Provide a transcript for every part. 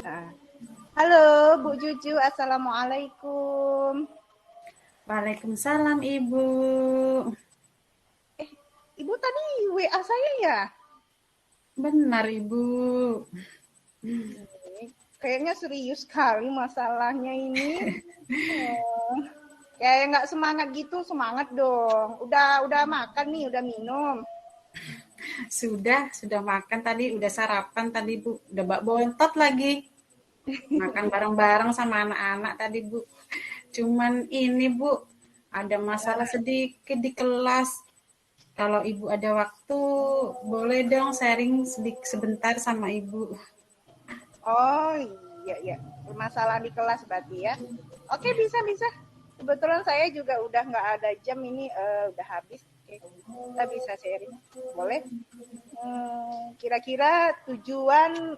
Nah, halo Bu Juju, Assalamualaikum. Waalaikumsalam Ibu. Eh, Ibu tadi WA saya ya? Benar Ibu. Ini kayaknya serius sekali masalahnya ini. Eh, kayak nggak semangat gitu, semangat dong. Udah makan nih, udah minum. Sudah makan tadi, udah sarapan tadi Bu. Udah bak bontot lagi. Makan bareng-bareng sama anak-anak tadi Bu. Cuman ini Bu, ada masalah sedikit di kelas. Kalau Ibu ada waktu, boleh dong sharing sedikit sebentar sama Ibu. Oh iya iya, permasalahan di kelas berarti ya. Oke bisa bisa. Kebetulan saya juga udah nggak ada jam ini, udah habis. Oke, kita bisa sharing. Boleh? Kira-kira tujuan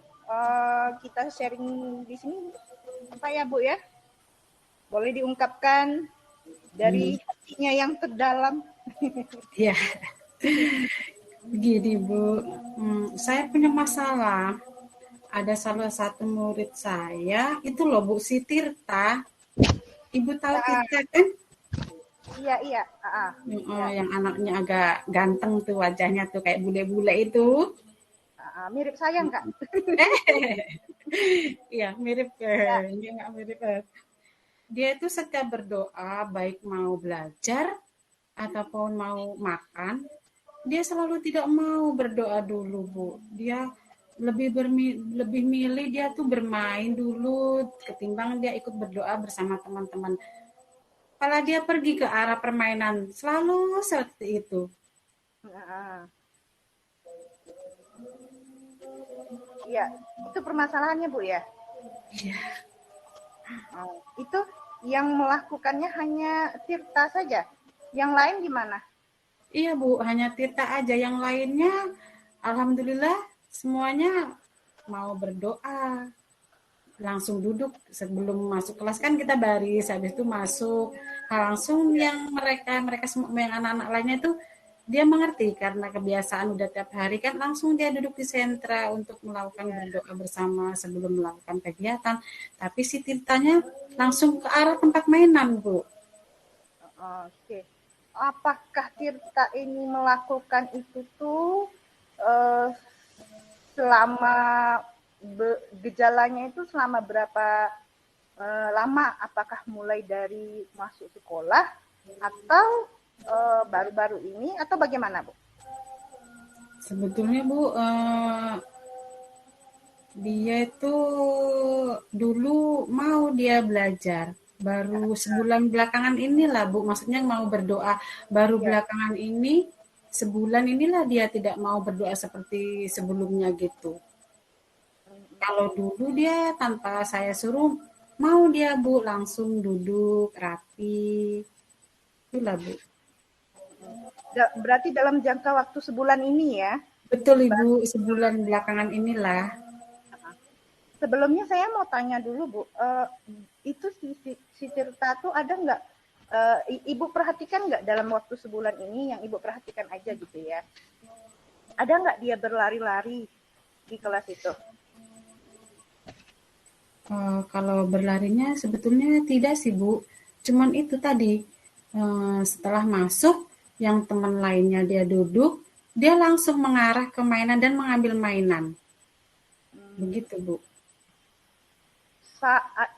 kita sharing di sini apa ya Bu ya? Boleh diungkapkan Hmm, dari hatinya yang terdalam. ya, begini Bu. Saya punya masalah. Ada salah satu murid saya, itu loh Bu, si Tirta. Ibu tahu Ya, Tirta kan? iya iya, ya, Yang anaknya agak ganteng tuh wajahnya tuh kayak bule-bule itu. mirip saya nggak? Iya, mirip Ya, dia nggak mirip. Dia itu setiap berdoa, baik mau belajar ataupun mau makan, dia selalu tidak mau berdoa dulu, Bu. Dia lebih milih dia tuh bermain dulu ketimbang dia ikut berdoa bersama teman-teman. Kalau dia pergi ke arah permainan, selalu seperti itu. ah, iya. Itu permasalahannya Bu ya. Iya, Itu yang melakukannya hanya Tirta saja. Yang lain gimana? iya Bu, hanya Tirta aja. Yang lainnya, alhamdulillah semuanya mau berdoa. Langsung duduk sebelum masuk kelas kan kita baris, habis itu masuk. Nah, langsung yang mereka semua yang anak-anak lainnya itu dia mengerti karena kebiasaan udah tiap hari kan langsung dia duduk di sentra untuk melakukan Ya, berdoa bersama sebelum melakukan kegiatan. Tapi si Tirtanya langsung ke arah tempat mainan, Bu. oke. Apakah Tirta ini melakukan itu tuh eh, selama gejalanya itu selama berapa lama? Apakah mulai dari masuk sekolah atau baru-baru ini atau bagaimana, Bu? Sebetulnya Bu, dia itu dulu mau dia belajar. Baru sebulan belakangan inilah Bu, maksudnya mau berdoa. Baru Ya, belakangan ini, sebulan inilah dia tidak mau berdoa seperti sebelumnya gitu. Kalau dulu dia tanpa saya suruh, mau dia Bu, langsung duduk rapi. Itulah Bu. berarti dalam jangka waktu sebulan ini ya. Betul Ibu, sebulan belakangan inilah. Sebelumnya saya mau tanya dulu Bu, itu si Tirta tuh ada nggak, Ibu perhatikan nggak dalam waktu sebulan ini yang Ibu perhatikan aja gitu ya, ada nggak dia berlari-lari di kelas itu? Kalau berlarinya sebetulnya tidak sih Bu, cuman itu tadi, setelah masuk yang teman lainnya dia duduk, dia langsung mengarah ke mainan dan mengambil mainan, Hmm, begitu Bu. saat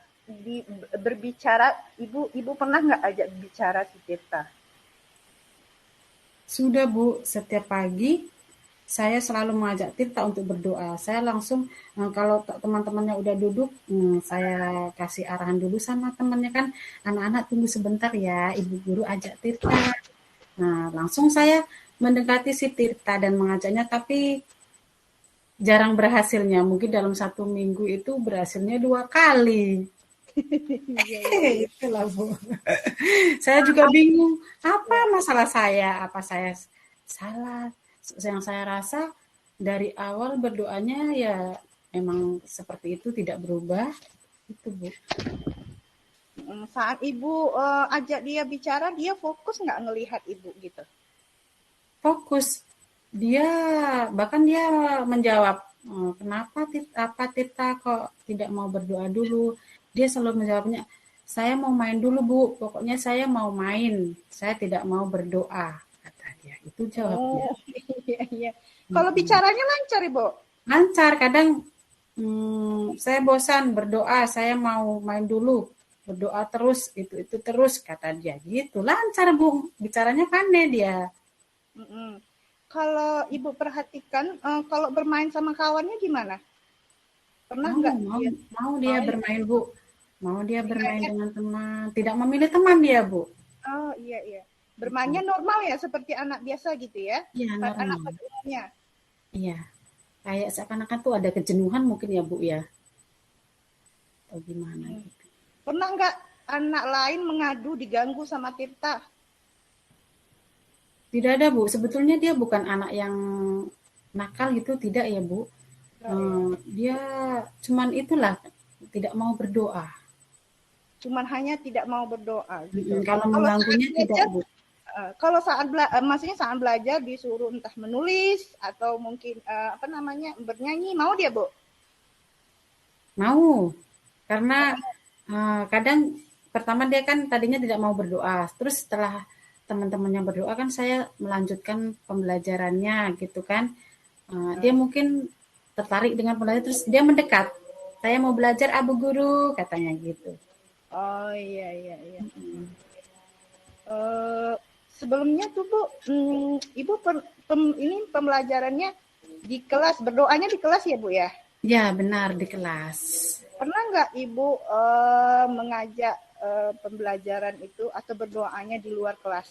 berbicara, Ibu pernah nggak ajak bicara si Tirta? Sudah Bu, setiap pagi saya selalu mengajak Tirta untuk berdoa. Saya langsung, kalau teman-temannya udah duduk, saya kasih arahan dulu sama temannya kan, "Anak-anak tunggu sebentar ya, ibu guru ajak Tirta." Nah, langsung saya mendekati si Tirta dan mengajaknya, tapi jarang berhasilnya. Mungkin dalam 1 minggu itu berhasilnya 2 kali. Iya iya iya. Itulah Bu. Saya juga bingung, apa masalah saya? Apa saya salah? Yang saya rasa dari awal berdoanya ya emang seperti itu tidak berubah. Itu Bu. Saat ibu ajak dia bicara, dia fokus nggak ngelihat ibu gitu? Fokus. Dia bahkan dia menjawab, kenapa apa Tita kok tidak mau berdoa dulu? Dia selalu menjawabnya, saya mau main dulu Bu, pokoknya saya mau main, saya tidak mau berdoa, kata dia. Itu jawabnya. Oh, iya iya. Kalau Mm-mm. bicaranya lancar, Ibu? Lancar, kadang saya bosan berdoa, saya mau main dulu, berdoa terus, itu terus, kata dia. Gitu, lancar Bu, bicaranya pandai dia. Mm-mm. Kalau Ibu perhatikan, kalau bermain sama kawannya gimana? Pernah Mau, nggak mau, dia mau dia mau? bermain, Bu. Mau dia bermain Bermainnya? dengan teman. Tidak memilih teman dia, Bu. Oh iya iya. Bermainnya Gitu. normal ya, seperti anak biasa gitu ya? Iya, Anak normal. pada umumnya. Iya. Kayak seakan-akan tuh ada kejenuhan mungkin ya, Bu ya. Atau gimana Hmm. gitu. Pernah nggak anak lain mengadu diganggu sama Tirta? Tidak ada, Bu. Sebetulnya dia bukan anak yang nakal gitu, tidak ya, Bu. Enggak ya. Dia cuman itulah, tidak mau berdoa. Cuman hanya tidak mau berdoa gitu. Kalau Kalau saat mengganggunya tidak, belajar, Bu. kalau saat maksudnya saat belajar disuruh entah menulis atau mungkin apa namanya bernyanyi, mau dia Bu? Mau. Karena Oh, kadang pertama dia kan tadinya tidak mau berdoa, terus setelah teman-temannya berdoa kan saya melanjutkan pembelajarannya gitu kan. Dia mungkin tertarik dengan pembelajaran terus dia mendekat. Saya mau belajar Abu Guru katanya gitu. oh iya iya iya. Eh, sebelumnya tuh Bu, Ibu ini pembelajarannya di kelas, berdoanya di kelas ya Bu ya? Ya benar di kelas. Pernah nggak Ibu mengajak pembelajaran itu atau berdoanya di luar kelas?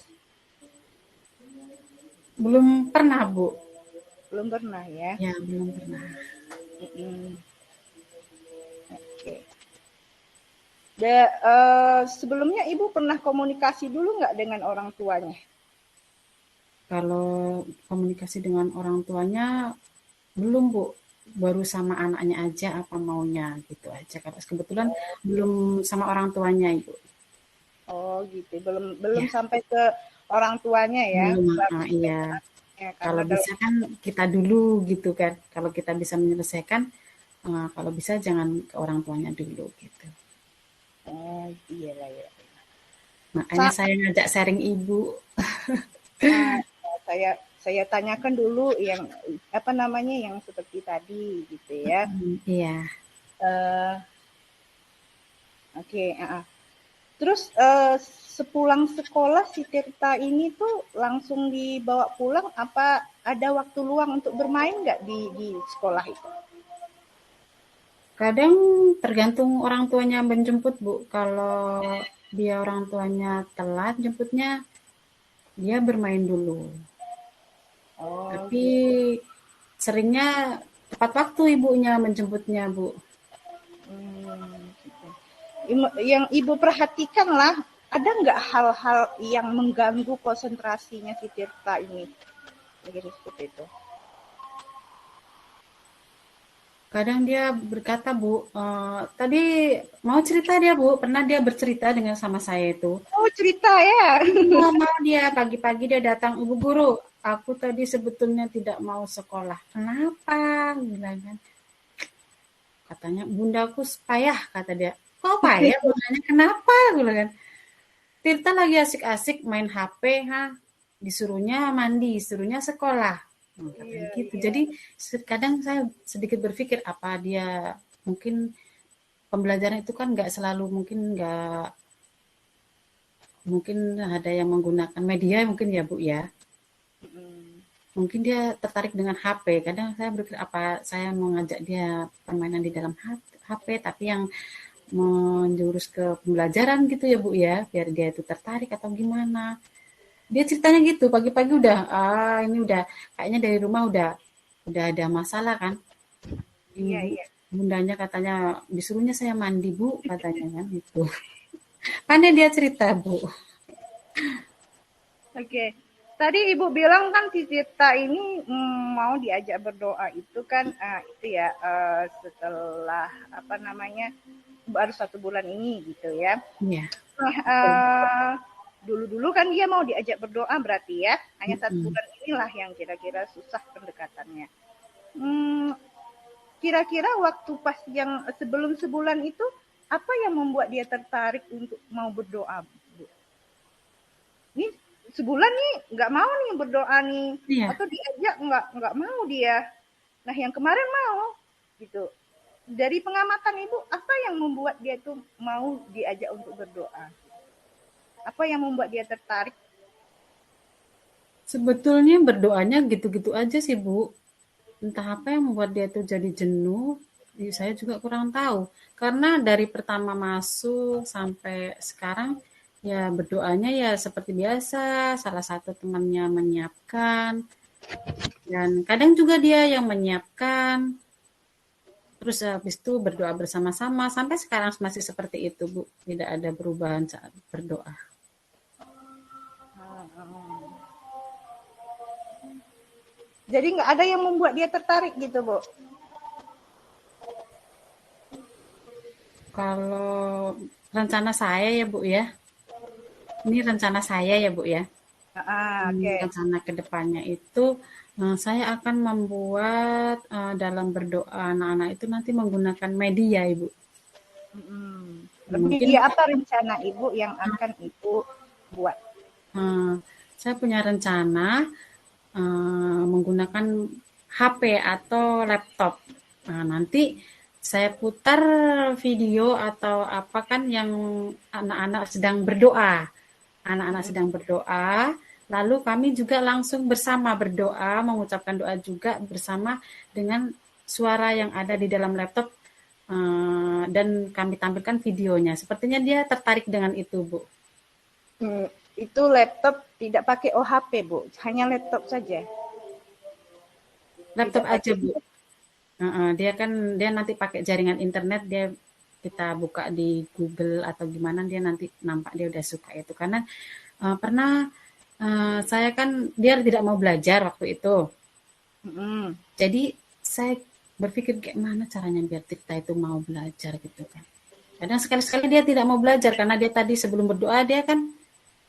Belum pernah Bu. Belum pernah ya. Ya belum pernah. Mm-mm. Oke. Sebelumnya Ibu pernah komunikasi dulu nggak dengan orang tuanya? Kalau komunikasi dengan orang tuanya belum Bu. Baru sama anaknya aja apa maunya gitu aja. Karena kebetulan belum sama orang tuanya Ibu. Oh gitu, belum belum Ya. sampai ke orang tuanya ya, Belum, baru sampai iya. ke anaknya karena Kalau dalam bisa kan kita dulu gitu kan. Kalau kita bisa menyelesaikan, kalau bisa jangan ke orang tuanya dulu gitu. oh iya lah ya. Makanya Sa saya ngajak sharing ibu. ah, saya tanyakan dulu yang apa namanya yang seperti tadi gitu ya. Iya. Eh oke, terus sepulang sekolah si Tirta ini tuh langsung dibawa pulang apa ada waktu luang untuk bermain nggak di sekolah itu? Kadang tergantung orang tuanya menjemput, Bu. Kalau dia orang tuanya telat jemputnya, dia bermain dulu. Oh Tapi gitu. seringnya tepat waktu ibunya menjemputnya, Bu. Gitu. Yang ibu perhatikan lah, ada nggak hal-hal yang mengganggu konsentrasinya si Tirta ini? Begitu seperti itu. Kadang dia berkata, Bu, tadi mau cerita dia, Bu. Pernah dia bercerita dengan sama saya itu. Oh cerita ya? Iya, mau dia pagi-pagi dia datang, Ibu Guru, aku tadi sebetulnya tidak mau sekolah. Kenapa? Bilang kan. Katanya, bundaku payah, kata dia. Kok payah? Bundanya kenapa? Bilang kan. Tirta lagi asik-asik main HP, ha? Disuruhnya mandi, disuruhnya sekolah. Katanya Iya gitu. iya. Jadi kadang saya sedikit berpikir apa dia mungkin pembelajaran itu kan nggak selalu mungkin ada yang menggunakan media mungkin ya Bu ya. Mm-mm. Mungkin dia tertarik dengan HP. Kadang saya berpikir apa saya mau ngajak dia permainan di dalam HP, tapi yang menjurus ke pembelajaran gitu ya Bu ya, biar dia itu tertarik atau gimana. Dia ceritanya gitu, pagi-pagi udah, ini udah kayaknya dari rumah udah ada masalah kan. Ini Iya Bu, iya. bundanya katanya disuruhnya saya mandi Bu, katanya kan itu. Pandai dia cerita Bu. Oke. Tadi Ibu bilang kan si Tirta ini mau diajak berdoa itu kan itu ya setelah apa namanya baru 1 bulan ini gitu ya. Iya. Nah, Betul. dulu-dulu kan dia mau diajak berdoa berarti ya, hanya 1 bulan Mm-mm. inilah yang kira-kira susah pendekatannya. Hmm, Kira-kira waktu pas yang sebelum sebulan itu, apa yang membuat dia tertarik untuk mau berdoa, Bu? Ini sebulan nih nggak mau nih berdoa nih, Iya. atau diajak nggak mau dia. Nah yang kemarin mau gitu. Dari pengamatan Ibu, apa yang membuat dia tuh mau diajak untuk berdoa? Apa yang membuat dia tertarik? Sebetulnya berdoanya gitu-gitu aja sih, Bu. Entah apa yang membuat dia tuh jadi jenuh, saya juga kurang tahu. Karena dari pertama masuk sampai sekarang, ya berdoanya ya seperti biasa, salah satu temannya menyiapkan, dan kadang juga dia yang menyiapkan, terus habis itu berdoa bersama-sama, sampai sekarang masih seperti itu, Bu. Tidak ada perubahan saat berdoa. Jadi nggak ada yang membuat dia tertarik gitu, Bu? Kalau rencana saya ya, Bu ya, ini rencana saya ya, Bu ya. Oke. Rencana ke depannya itu, saya akan membuat, dalam berdoa anak-anak itu nanti menggunakan media, Ibu. Mungkin, Media apa rencana Ibu yang akan Ibu buat? eee, saya punya rencana, menggunakan HP atau laptop. Nah, nanti saya putar video atau apa kan yang anak-anak sedang berdoa. Anak-anak sedang berdoa, lalu kami juga langsung bersama berdoa, mengucapkan doa juga bersama dengan suara yang ada di dalam laptop, dan kami tampilkan videonya. Sepertinya dia tertarik dengan itu, Bu. Itu laptop tidak pakai OHP, Bu. Hanya laptop saja. Laptop Tidak aja, pakai Bu. Dia kan dia nanti pakai jaringan internet, dia kita buka di Google atau gimana, dia nanti nampak dia udah suka itu. Karena pernah saya kan dia tidak mau belajar waktu itu. mm, Jadi saya berpikir kayak mana caranya biar Tirta itu mau belajar gitu kan. Kadang sekali-sekali dia tidak mau belajar karena dia tadi sebelum berdoa dia kan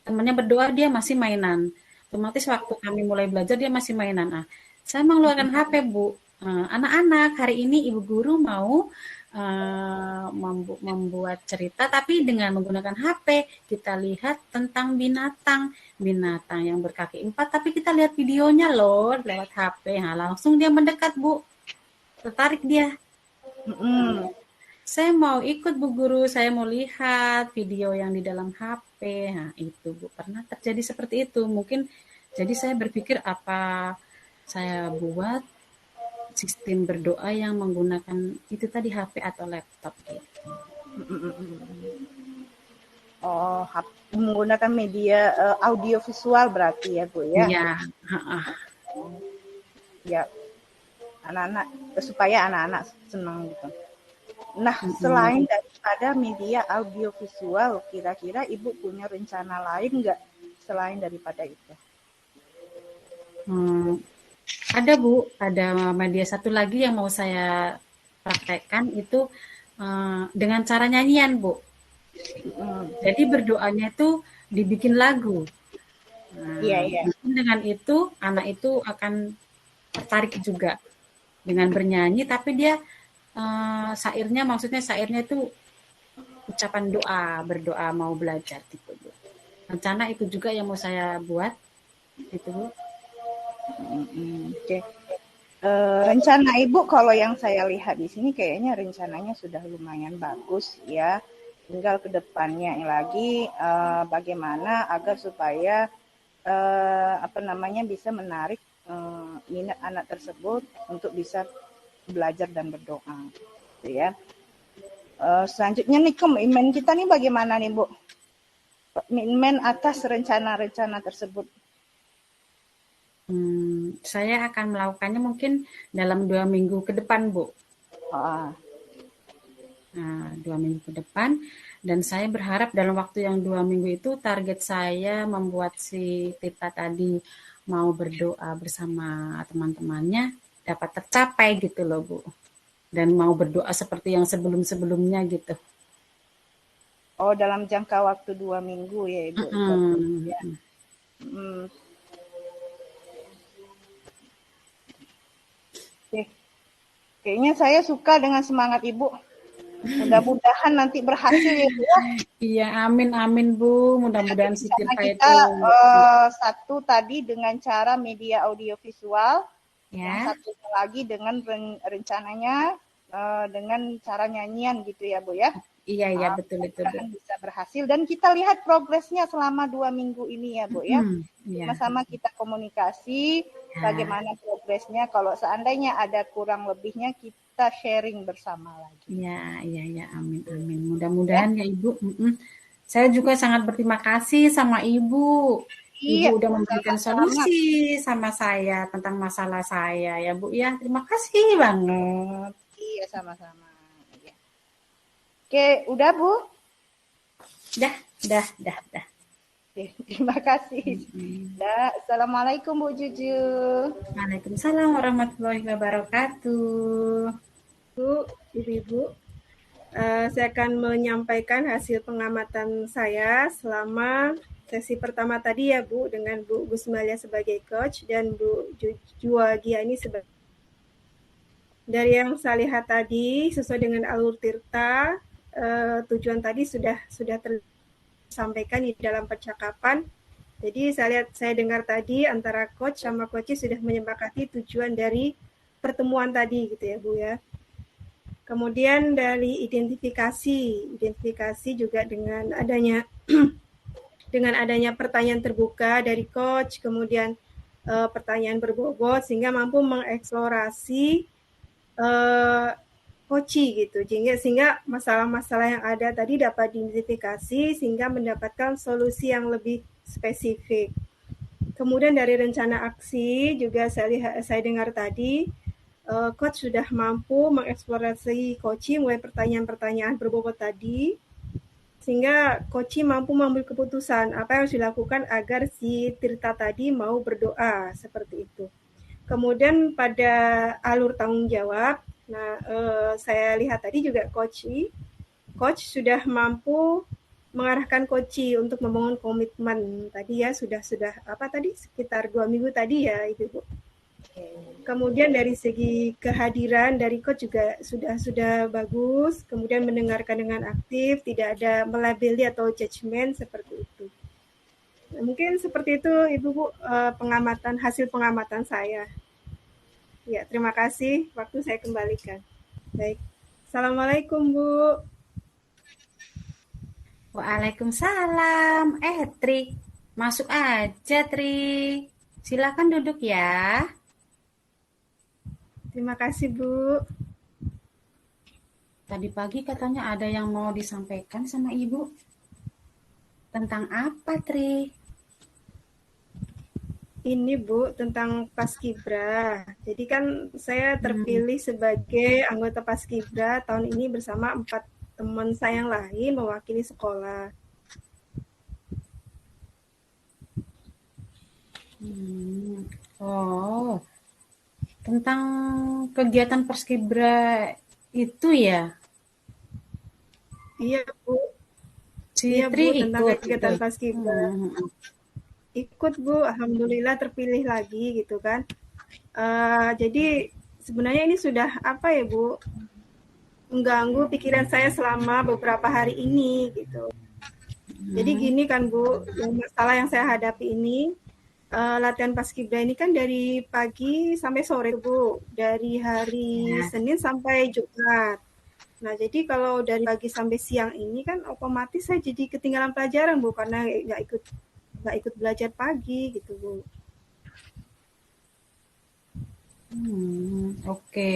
temannya berdoa dia masih mainan. Otomatis waktu kami mulai belajar dia masih mainan. Ah, saya mengeluarkan HP Bu. Anak-anak hari ini ibu guru mau membuat cerita tapi dengan menggunakan HP kita lihat tentang binatang binatang yang berkaki 4 tapi kita lihat videonya loh lewat HP. Nah, langsung dia mendekat Bu, tertarik dia. mm. Saya mau ikut Bu Guru, saya mau lihat video yang di dalam HP. Nah, itu Bu, pernah terjadi seperti itu. Mungkin jadi saya berpikir apa saya buat sistem berdoa yang menggunakan itu tadi HP atau laptop gitu. Oh, menggunakan media audio visual berarti ya, Bu ya. Iya, heeh. Ya, anak-anak supaya anak-anak senang gitu. Nah, selain Mm-mm. daripada media audio visual, kira-kira Ibu punya rencana lain nggak selain daripada itu? Hmm, ada Bu, ada media satu lagi yang mau saya praktekkan itu dengan cara nyanyian Bu. Hmm, Jadi berdoanya itu dibikin lagu. iya Nah, iya. mungkin dengan itu anak itu akan tertarik juga dengan bernyanyi, tapi dia syairnya maksudnya syairnya itu ucapan doa, berdoa mau belajar gitu Bu. Rencana itu juga yang mau saya buat gitu Bu. Oke. Rencana Ibu kalau yang saya lihat di sini kayaknya rencananya sudah lumayan bagus ya. Tinggal ke depannya lagi bagaimana agar supaya apa namanya bisa menarik minat anak tersebut untuk bisa belajar dan berdoa, gitu ya. Selanjutnya nih komitmen kita nih bagaimana nih Bu? Komitmen atas rencana-rencana tersebut. Saya akan melakukannya mungkin dalam 2 minggu ke depan Bu. Ah, Nah, 2 minggu ke depan dan saya berharap dalam waktu yang 2 minggu itu target saya membuat si Tita tadi mau berdoa bersama teman-temannya dapat tercapai gitu loh Bu. Dan mau berdoa seperti yang sebelum-sebelumnya gitu. Oh, dalam jangka waktu 2 minggu ya Ibu. Berarti ya. Mm-mm. Hmm, oke. Kayaknya saya suka dengan semangat Ibu. Mudah-mudahan nanti berhasil ya Bu ya. Iya, amin amin Bu. Mudah-mudahan si Rencana Tirta kita itu satu tadi dengan cara media audiovisual, yang ya. satunya lagi dengan rencananya dengan cara nyanyian gitu ya Bu ya. Iya iya betul itu Bu. Mudah-mudahan bisa berhasil dan kita lihat progresnya selama 2 minggu ini ya Bu ya. Mm-mm. Iya. Sama-sama kita komunikasi Ya, bagaimana progresnya. Kalau seandainya ada kurang lebihnya kita sharing bersama lagi iya iya iya amin amin. ya. Mudah-mudahan ya Ibu. Mm-mm. Saya juga sangat berterima kasih sama Ibu. Ibu Iya, udah memberikan sama-sama. solusi sama saya tentang masalah saya ya Bu ya. Terima kasih banget. Iya, sama-sama. Iya. Oke, udah Bu. Dah. Oke, terima kasih. Mm-mm. Dah, Assalamualaikum Bu Juju. Waalaikumsalam warahmatullahi wabarakatuh. Bu, Ibu-ibu, saya akan menyampaikan hasil pengamatan saya selama sesi pertama tadi ya Bu, dengan Bu Gusmalia sebagai coach dan Bu Juwagia ini sebagai. Dari yang saya lihat tadi, sesuai dengan alur Tirta, tujuan tadi sudah tersampaikan di dalam percakapan. Jadi saya dengar tadi antara coach sama coach sudah menyepakati tujuan dari pertemuan tadi gitu ya Bu ya. Kemudian dari identifikasi juga dengan adanya pertanyaan terbuka dari coach, kemudian pertanyaan berbobot sehingga mampu mengeksplorasi koci gitu, sehingga masalah-masalah yang ada tadi dapat diidentifikasi sehingga mendapatkan solusi yang lebih spesifik. Kemudian dari rencana aksi juga saya dengar tadi coach sudah mampu mengeksplorasi coaching mulai pertanyaan-pertanyaan berbobot tadi sehingga coaching mampu mengambil keputusan apa yang harus dilakukan agar si Tirta tadi mau berdoa seperti itu. Kemudian pada alur tanggung jawab, nah saya lihat tadi juga coach sudah mampu mengarahkan coach untuk membangun komitmen tadi ya sudah apa tadi sekitar 2 minggu tadi ya Ibu. Kemudian dari segi kehadiran dari coach juga sudah bagus, kemudian mendengarkan dengan aktif, tidak ada melabeli atau judgement seperti itu. Nah, mungkin seperti itu Ibu Bu hasil pengamatan saya. Ya, terima kasih. Waktu saya kembalikan. Baik. Assalamualaikum Bu. Waalaikumsalam. Tri, masuk aja Tri. Silakan duduk ya. Terima kasih Bu. Tadi pagi katanya ada yang mau disampaikan sama Ibu. Tentang apa, Tri? Ini Bu tentang Paskibra. Jadi kan saya terpilih sebagai anggota Paskibra tahun ini bersama 4 teman saya yang lain mewakili sekolah. Oh, tentang kegiatan Paskibra itu ya? Iya Bu. Si Iya Tri Bu, tentang ikut. kegiatan Paskibra. Ikut Bu, alhamdulillah terpilih lagi gitu kan. Jadi sebenarnya ini sudah apa ya Bu, mengganggu pikiran saya selama beberapa hari ini gitu. Jadi gini kan Bu, masalah yang saya hadapi ini latihan Paskibra ini kan dari pagi sampai sore Bu, dari hari Senin sampai Jumat. Nah jadi kalau dari pagi sampai siang ini kan otomatis saya jadi ketinggalan pelajaran Bu karena nggak ikut belajar pagi gitu Bu. Oke.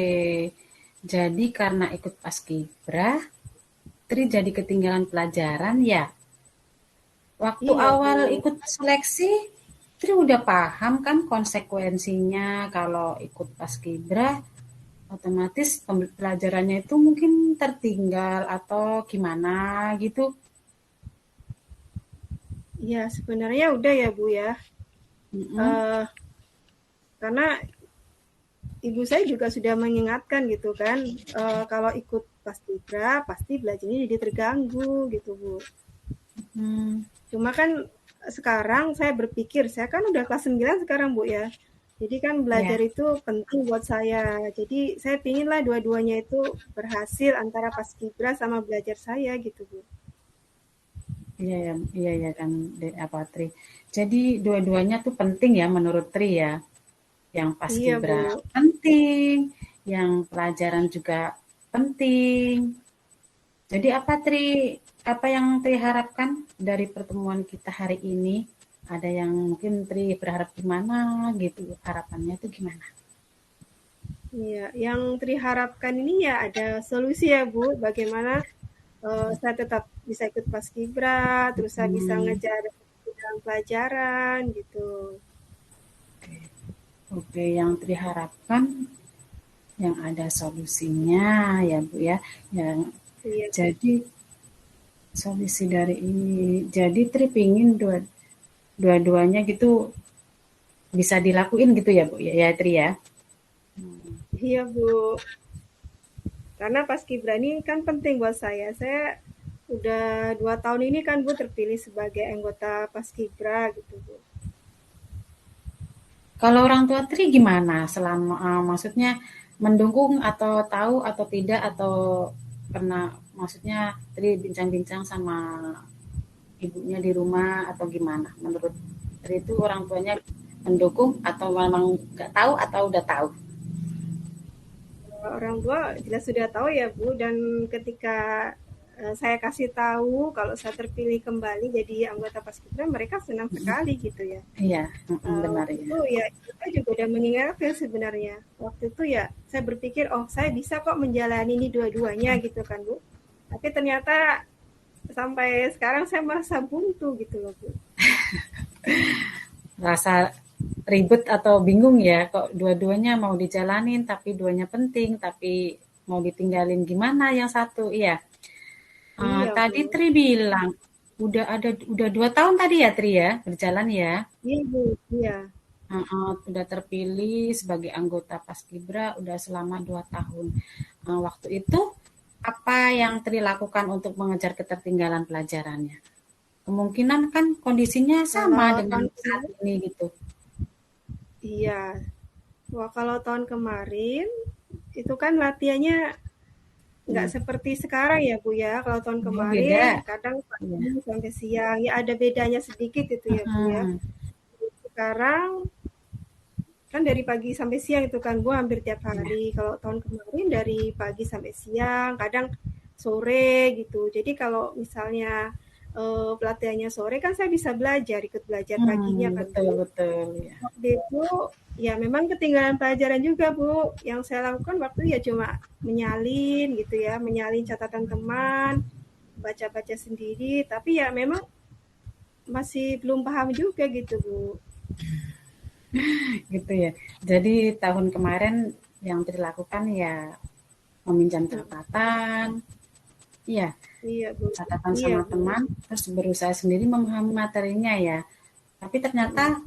Jadi karena ikut Paskibra, Tri jadi ketinggalan pelajaran ya? Waktu Iya awal Bu. ikut seleksi, Tri udah paham kan konsekuensinya kalau ikut Paskibra, otomatis pelajarannya itu mungkin tertinggal atau gimana gitu. Iya sebenarnya udah ya Bu ya. Mm-mm. Karena ibu saya juga sudah mengingatkan gitu kan, kalau ikut paskibra pasti belajarnya jadi terganggu gitu Bu. Cuma kan sekarang saya berpikir, saya kan udah kelas 9 sekarang Bu ya. Jadi kan belajar Ya, itu penting buat saya. Jadi saya pingin lah dua-duanya itu berhasil antara paskibra sama belajar saya gitu Bu. iya ya, iya ya kan, apa Tri. Jadi dua-duanya tuh penting ya menurut Tri ya. Yang Iya Bu. paskibra penting, yang pelajaran juga penting. Jadi apa yang Tri harapkan dari pertemuan kita hari ini? Ada yang mungkin Tri berharap gimana gitu, harapannya tuh gimana? Iya, yang diharapkan ini ya ada solusi ya Bu, bagaimana saya tetap bisa ikut paskibra, terus saya bisa Hmm, ngejar dalam pelajaran gitu. oke, yang Tri harapkan yang ada solusinya ya Bu ya. Yang Iya, jadi solusi dari ini, jadi Tri pingin dua-duanya gitu bisa dilakuin gitu ya Bu ya, ya Tri ya. iya Bu. Karena paskibra ini kan penting buat saya. Saya udah 2 tahun ini kan Bu terpilih sebagai anggota paskibra gitu Bu. Kalau orang tua Tri gimana? Selama maksudnya mendukung atau tahu atau tidak atau pernah maksudnya Tri bincang-bincang sama ibunya di rumah atau gimana? Menurut Tri itu orang tuanya mendukung atau memang nggak tahu atau udah tahu? Orang tua jelas sudah tahu ya Bu, dan ketika saya kasih tahu kalau saya terpilih kembali jadi anggota paskibra, mereka senang sekali gitu ya. Iya, benar Waktu ya. itu ya kita juga udah mengingatkan sebenarnya. Waktu itu ya saya berpikir, oh saya bisa kok menjalani ini dua-duanya gitu kan Bu. Tapi ternyata sampai sekarang saya merasa buntu gitu loh Bu. Rasa ribet atau bingung ya kok dua-duanya mau dijalanin tapi duanya penting tapi mau ditinggalin gimana yang satu iya. Iya Tadi Bu. Tri bilang udah 2 tahun tadi ya Tri ya berjalan ya. Iya Bu. Iya. Udah terpilih sebagai anggota Paskibra udah selama 2 tahun. Waktu itu apa yang Tri lakukan untuk mengejar ketertinggalan pelajarannya? Kemungkinan kan kondisinya sama Kalau dengan tahun saat kemarin, ini gitu. iya. Wah, kalau tahun kemarin itu kan latihannya nggak Hmm. seperti sekarang ya Bu ya. Kalau tahun Oh, kemarin beda. kadang Iya. pagi sampai siang, ya ada bedanya sedikit itu ya Bu ya. Hmm. Sekarang kan dari pagi sampai siang itu kan Bu hampir tiap Iya. hari. Kalau tahun kemarin dari pagi sampai siang, kadang sore gitu. Jadi kalau misalnya pelatihannya sore kan saya bisa belajar, ikut belajar paginya kan Betul Bu. betul ya. Waktu itu ya memang ketinggalan pelajaran juga Bu. Yang saya lakukan waktu ya cuma menyalin gitu ya, menyalin catatan teman, baca-baca sendiri. Tapi ya memang masih belum paham juga gitu Bu. Gitu ya. Jadi tahun kemarin yang dilakukan ya meminjam catatan, iya, Iya Bu. catatan Iya sama Bu. teman, terus berusaha sendiri memahami materinya ya. Tapi ternyata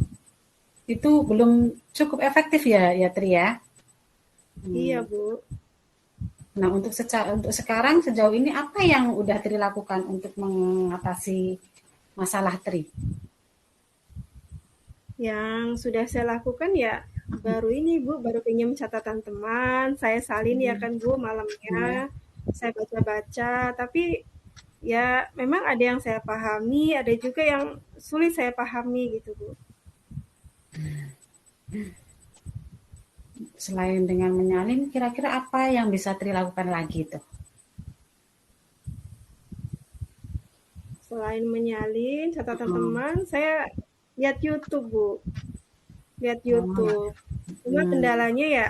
itu belum cukup efektif ya, ya Tri ya. Iya Hmm. Bu. Nah untuk sekarang sejauh ini apa yang udah Tri lakukan untuk mengatasi masalah Tri? Yang sudah saya lakukan ya baru ini Bu, baru pinjam catatan teman, saya salin ya kan Bu Ya. malamnya, saya baca-baca, tapi ya memang ada yang saya pahami, ada juga yang sulit saya pahami gitu Bu. Selain dengan menyalin, kira-kira apa yang bisa Tri lakukan lagi tuh? Selain menyalin catatan Heeh. teman, saya lihat YouTube Bu, lihat Oh, ya. YouTube. Cuma Hmm. kendalanya ya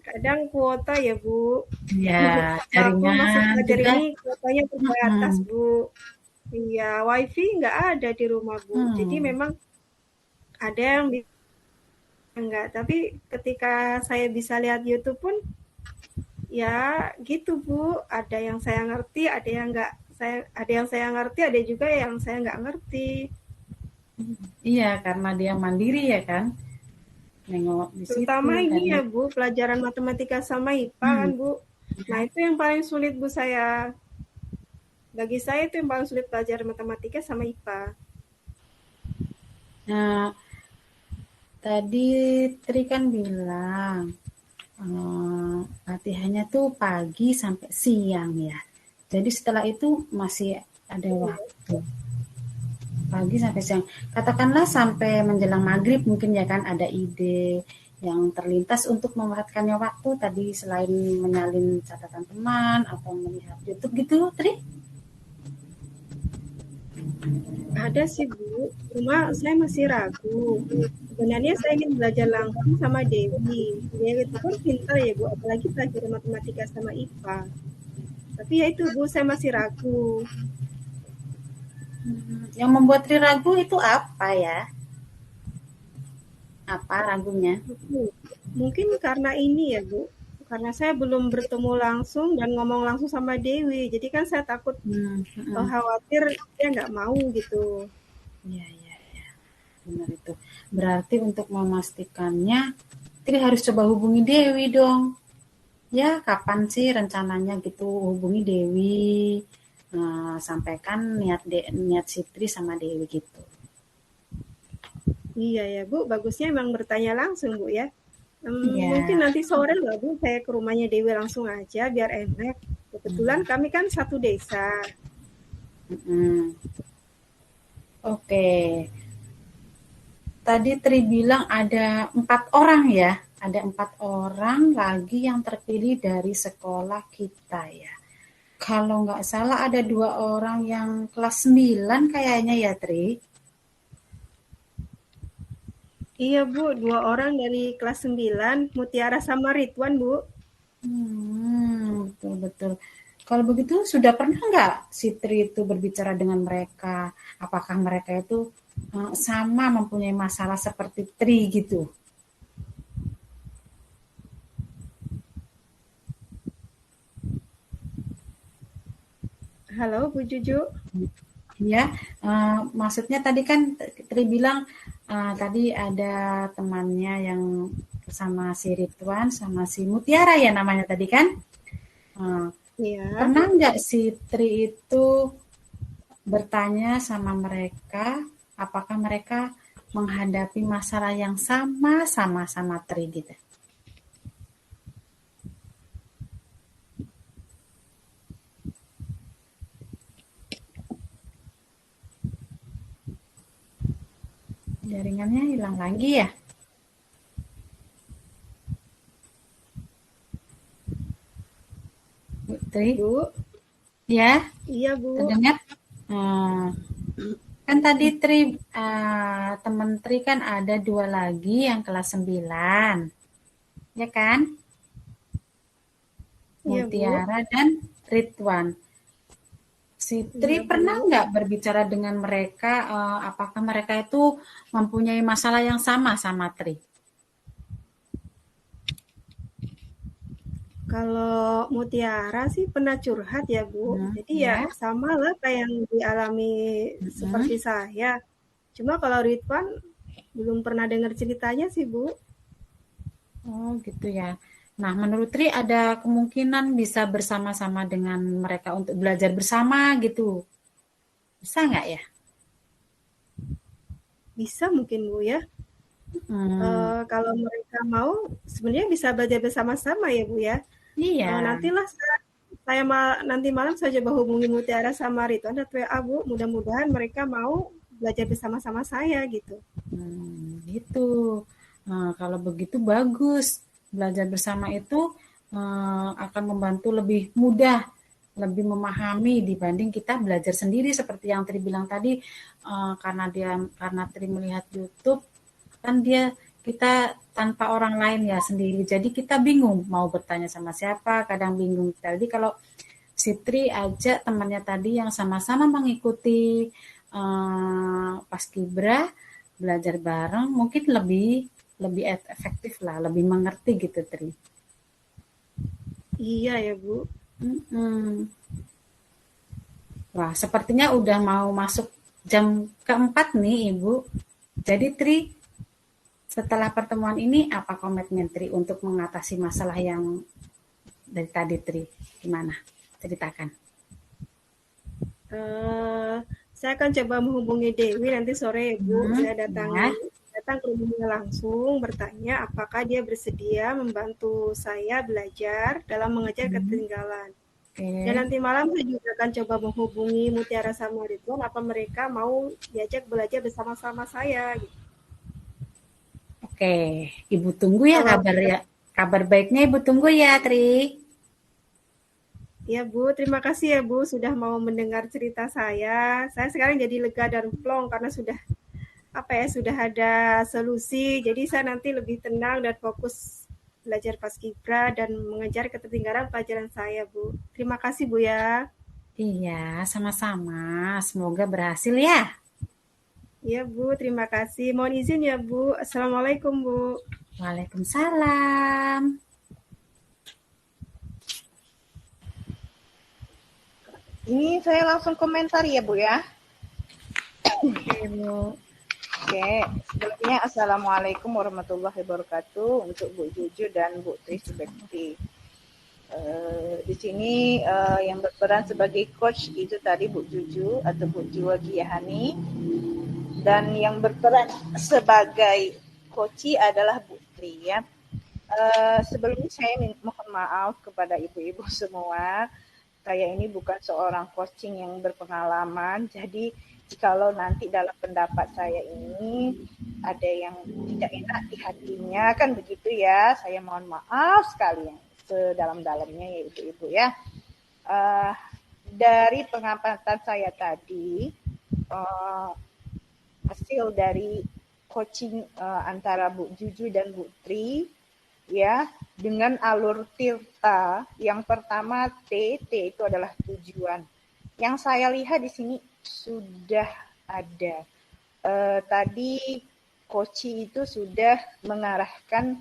kadang kuota ya Bu. Ya, Waktu masuk jaringan belajar juga. ini kuotanya terbatas Hmm. Bu. Iya, wifi nggak ada di rumah Bu. Jadi Hmm. memang ada yang bisa enggak. Tapi ketika saya bisa lihat YouTube pun ya gitu Bu. Ada yang saya ngerti, ada yang enggak. Ada yang saya ngerti, ada juga yang saya nggak ngerti. Iya, karena dia mandiri ya kan. nengok di situ Terutama dan ini ya Bu, pelajaran matematika sama IPA kan hmm, Bu. Nah itu yang paling sulit Bu saya. Bagi saya itu yang paling sulit pelajaran matematika sama IPA. nah tadi Tri kan bilang latihannya tuh pagi sampai siang ya. Jadi setelah itu masih ada waktu pagi sampai siang. Katakanlah sampai menjelang maghrib mungkin ya kan ada ide yang terlintas untuk memanfaatkannya waktu tadi selain menyalin catatan teman atau melihat YouTube gitu, Tri? Ada sih Bu, cuma saya masih ragu. Sebenarnya saya ingin belajar langsung sama Dewi. Dewi itu kan pintar ya Bu, apalagi pelajaran matematika sama IPA. Tapi ya itu Bu, saya masih ragu. Yang membuat Tri ragu itu apa ya? Apa ragunya? Mungkin karena ini ya Bu, karena saya belum bertemu langsung dan ngomong langsung sama Dewi. Jadi kan saya takut khawatir dia nggak mau gitu. Iya, iya, iya. Benar itu. Berarti untuk memastikannya, Tri harus coba hubungi Dewi dong. Ya, kapan sih rencananya gitu hubungi Dewi, sampaikan niat Sitri sama Dewi gitu. Iya ya Bu, bagusnya emang bertanya langsung Bu ya. Mungkin Iya. nanti sore lah Bu, saya ke rumahnya Dewi langsung aja biar enak. Kebetulan kami kan satu desa. Mm-mm. Oke. Tadi Tri bilang ada 4 orang ya. Ada 4 orang lagi yang terpilih dari sekolah kita ya. Kalau nggak salah ada 2 orang yang kelas 9 kayaknya ya, Tri. Iya Bu, 2 orang dari kelas 9, Mutiara sama Ridwan Bu. Betul betul. Kalau begitu sudah pernah nggak si Tri itu berbicara dengan mereka? Apakah mereka itu sama mempunyai masalah seperti Tri gitu? Halo Bu Juju. Ya, maksudnya tadi kan Tri bilang tadi ada temannya yang sama si Ridwan sama si Mutiara ya namanya tadi kan? Eh, Iya. Pernah nggak si Tri itu bertanya sama mereka apakah mereka menghadapi masalah yang sama Tri gitu? Jaringannya hilang lagi ya, Bu Tri? Bu. Ya, Iya Bu. terdengar? Hmm, kan tadi Tri, temen Tri kan ada 2 lagi yang kelas 9, ya kan? Iya Bu. Mutiara dan Ridwan. Si Tri Iya pernah Bu. nggak berbicara dengan mereka, apakah mereka itu mempunyai masalah yang sama Tri? Kalau Mutiara sih pernah curhat ya Bu. Jadi ya Ya. sama lah kayak yang dialami seperti Mm-mm. saya. Cuma kalau Ridwan belum pernah dengar ceritanya sih Bu. Oh gitu ya. Nah menurut Tri ada kemungkinan bisa bersama-sama dengan mereka untuk belajar bersama gitu. Bisa nggak ya? Bisa mungkin Bu ya. Hmm, Kalau mereka mau sebenarnya bisa belajar bersama-sama ya Bu ya. iya. Nantilah nanti malam saya coba hubungi Mutiara sama Ridwan atau WA Bu. Mudah-mudahan mereka mau belajar bersama-sama saya gitu. Gitu. Nah, kalau begitu bagus. Belajar bersama itu akan membantu lebih mudah, lebih memahami dibanding kita belajar sendiri seperti yang Tri bilang tadi karena Tri melihat YouTube kan kita tanpa orang lain ya sendiri. Jadi kita bingung mau bertanya sama siapa, kadang bingung. Jadi kalau Sitri ajak temannya tadi yang sama-sama mengikuti Paskibra belajar bareng mungkin lebih lebih efektif lah, lebih mengerti gitu Tri. Iya ya Bu. Mm-mm. Wah, sepertinya udah mau masuk jam keempat nih Ibu. Jadi Tri, Setelah pertemuan ini, apa komitmen Tri untuk mengatasi masalah yang dari tadi Tri? Gimana? Ceritakan. Eh, saya akan coba menghubungi Dewi nanti sore ya Bu. Saya Ya, datang ke rumahnya langsung bertanya apakah dia bersedia membantu saya belajar dalam mengejar ketertinggalan. Dan oke. nanti malam saya juga akan coba menghubungi Mutiara sama Ridwan apa mereka mau diajak belajar bersama-sama saya gitu. Oke, Ibu tunggu ya Kalau kabar ya. Kabar baiknya Ibu tunggu ya, Tri. ya Bu, terima kasih ya Bu sudah mau mendengar cerita saya. Saya sekarang jadi lega dan plong karena sudah ada solusi. Jadi saya nanti lebih tenang dan fokus belajar paskibra dan mengejar ketertinggalan pelajaran saya, Bu. Terima kasih, Bu ya. Iya, sama-sama. Semoga berhasil ya. Iya, Bu. Terima kasih. Mohon izin ya, Bu. Assalamualaikum, Bu. Waalaikumsalam. Ini saya langsung komentar ya Bu ya. Oke, Bu. Oke, sebelumnya Assalamualaikum warahmatullahi wabarakatuh untuk Bu Juju dan Bu Tri Subekti. Di sini yang berperan sebagai coach itu tadi Bu Juju atau Bu Jiwa Giyahani, dan yang berperan sebagai coach adalah Bu Tri ya. Sebelumnya saya mohon maaf kepada ibu-ibu semua. Saya ini bukan seorang coaching yang berpengalaman, jadi jikalau nanti dalam pendapat saya ini ada yang tidak enak di hatinya, kan begitu ya, saya mohon maaf sekali yang sedalam-dalamnya ya ibu-ibu ya. Dari pengamatan saya tadi, hasil dari coaching antara Bu Juju dan Bu Tri, ya, dengan alur Tirta. Yang pertama T itu adalah tujuan. Yang saya lihat di sini sudah ada. Tadi Koci itu sudah mengarahkan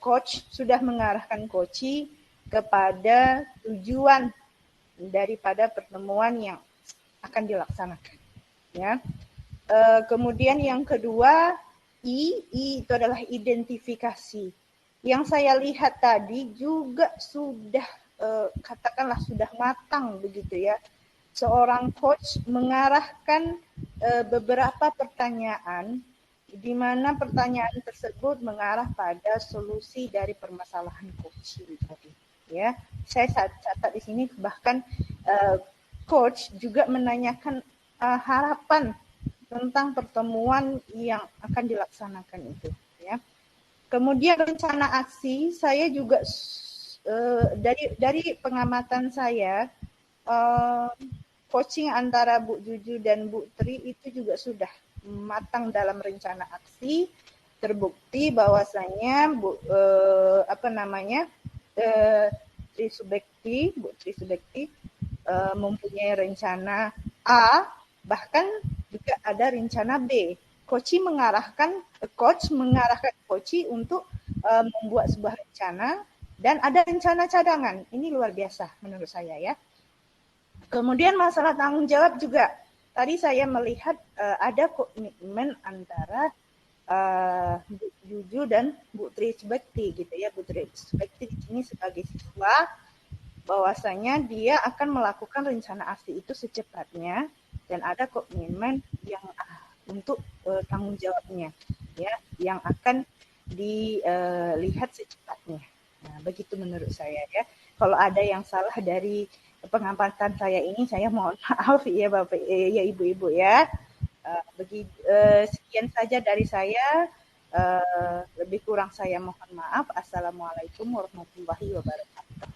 coach sudah mengarahkan Koci kepada tujuan daripada pertemuan yang akan dilaksanakan. Ya. Kemudian yang kedua I itu adalah identifikasi. Yang saya lihat tadi juga sudah katakanlah sudah matang begitu ya. Seorang coach mengarahkan beberapa pertanyaan di mana pertanyaan tersebut mengarah pada solusi dari permasalahan coach tadi. Ya, saya catat di sini bahkan coach juga menanyakan harapan tentang pertemuan yang akan dilaksanakan itu ya. Kemudian rencana aksi saya juga dari pengamatan saya coaching antara Bu Juju dan Bu Tri itu juga sudah matang dalam rencana aksi, terbukti bahwasanya Bu Tri Subekti, Bu Tri Subekti mempunyai rencana A, bahkan juga ada rencana B. Coach mengarahkan coach untuk membuat sebuah rencana dan ada rencana cadangan. Ini luar biasa menurut saya ya. Kemudian masalah tanggung jawab juga. Tadi saya melihat ada komitmen antara Bu Juju dan Bu Tri Subekti gitu ya. Bu Tri Subekti di sini sebagai siswa bahwasanya dia akan melakukan rencana aksi itu secepatnya dan ada komitmen yang untuk tanggung jawabnya ya yang akan dilihat secepatnya. Nah, begitu menurut saya ya. Kalau ada yang salah dari pengamatan saya ini, saya mohon maaf ya Bapak ya Ibu-ibu ya. Sekian saja dari saya. Lebih kurang saya mohon maaf. Assalamualaikum warahmatullahi wabarakatuh.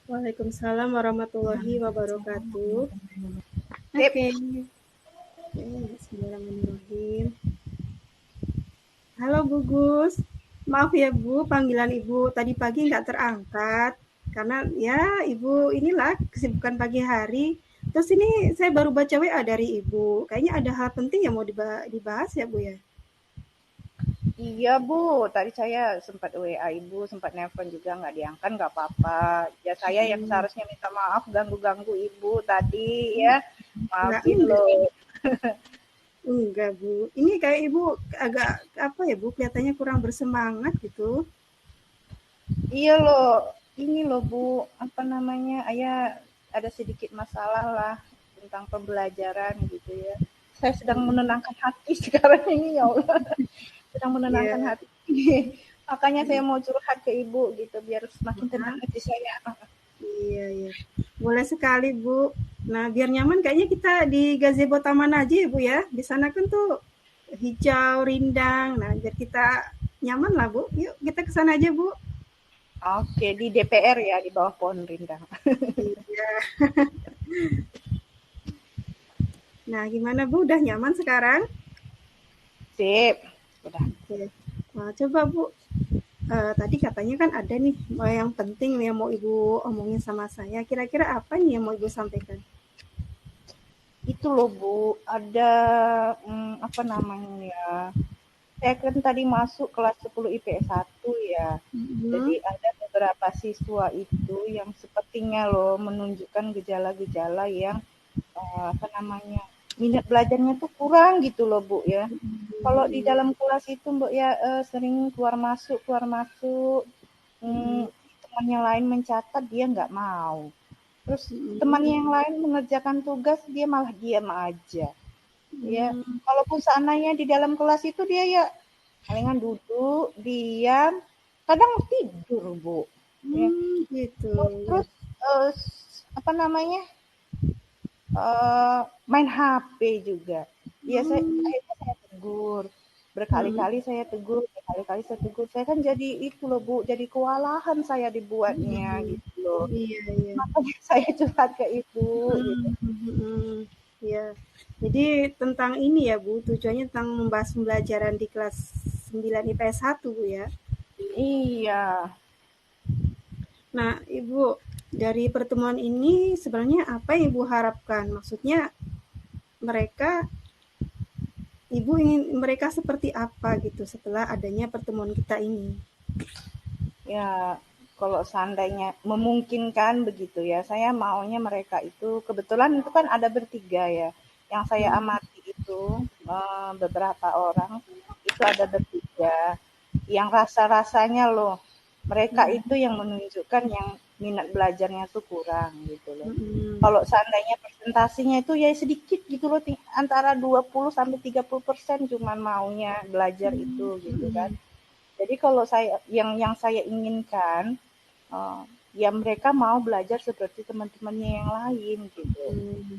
Waalaikumsalam warahmatullahi wabarakatuh. Oke. Bismillahirrahmanirrahim. Halo Bu Gus. Maaf ya Bu, panggilan Ibu tadi pagi nggak terangkat. Karena ya Ibu inilah kesibukan pagi hari. Terus ini saya baru baca WA dari Ibu. Kayaknya ada hal penting yang mau dibahas ya Bu ya? Iya Bu, tadi saya sempat WA Ibu, sempat nelpon juga nggak diangkat, nggak apa-apa. Ya saya yang seharusnya minta maaf ganggu-ganggu Ibu tadi ya, maafin loh. Enggak, Bu. Ini kayak Ibu agak apa ya, Bu? Kelihatannya kurang bersemangat gitu. Iya loh, ini loh Bu, apa namanya, Ayah ada sedikit masalah lah tentang pembelajaran gitu ya. Saya sedang Mm-mm. menenangkan hati sekarang ini ya Allah, sedang menenangkan Iya. hati. Makanya saya mau curhat ke Ibu gitu biar semakin tenang Nah, hati saya. iya, iya. Boleh sekali, Bu. Nah, biar nyaman kayaknya kita di gazebo taman aja ya, Bu ya. Di sana kan tuh hijau, rindang. Nah, biar kita nyaman lah, Bu. Yuk, kita ke sana aja, Bu. Oke, di DPR ya, di bawah pohon rindang. Iya. Nah, gimana, Bu? Udah nyaman sekarang? Sip, udah. Oke. Nah, coba, Bu. Tadi katanya kan ada nih yang penting nih yang mau Ibu omongin sama saya. Kira-kira apa nih yang mau Ibu sampaikan? Itu loh Bu, ada apa namanya ya? Saya kan tadi masuk kelas 10 IPS 1 ya. Jadi Mhm. ada beberapa siswa itu yang sepertinya loh menunjukkan gejala-gejala yang apa namanya? Minat belajarnya tuh kurang gitu loh Bu ya. Kalau di Mhm. dalam kelas itu Mbak ya sering keluar masuk, Mhm. teman yang lain mencatat dia nggak mau. Terus teman Mhm. yang lain mengerjakan tugas dia malah diam aja. Ya, Mhm. kalaupun seandainya di dalam kelas itu dia ya palingan duduk, diam, kadang tidur, Bu. Ya, Gitu ya. terus eh, apa namanya? Main HP juga. Ya saya Mmm. akhirnya saya tegur. Mhm. Berkali-kali saya tegur, berkali-kali saya tegur. Saya kan jadi itu loh, Bu, jadi kewalahan saya dibuatnya Mhm. gitu loh. Iya, iya. Makanya saya curhat ke Ibu gitu. Mhm. Mhm. Iya. Jadi tentang ini ya, Bu, tujuannya tentang membahas pembelajaran di kelas 9 IPS 1, Bu, ya? Iya. Nah, Ibu, dari pertemuan ini sebenarnya apa yang Ibu harapkan? Maksudnya mereka Ibu ingin mereka seperti apa gitu setelah adanya pertemuan kita ini? Ya, kalau seandainya memungkinkan begitu ya, saya maunya mereka itu kebetulan itu kan ada bertiga ya. Yang saya Mhm. amati itu beberapa orang itu ada bertiga. Yang rasa-rasanya loh, mereka itu Mhm. yang menunjukkan yang minat belajarnya tuh kurang gitu loh. Mhm. Kalau seandainya presentasinya itu ya sedikit gitu loh, antara 20 sampai 30% cuman maunya belajar itu gitu kan. Mhm. Jadi kalau saya yang saya inginkan uh, ya mereka mau belajar seperti teman-temannya yang lain gitu.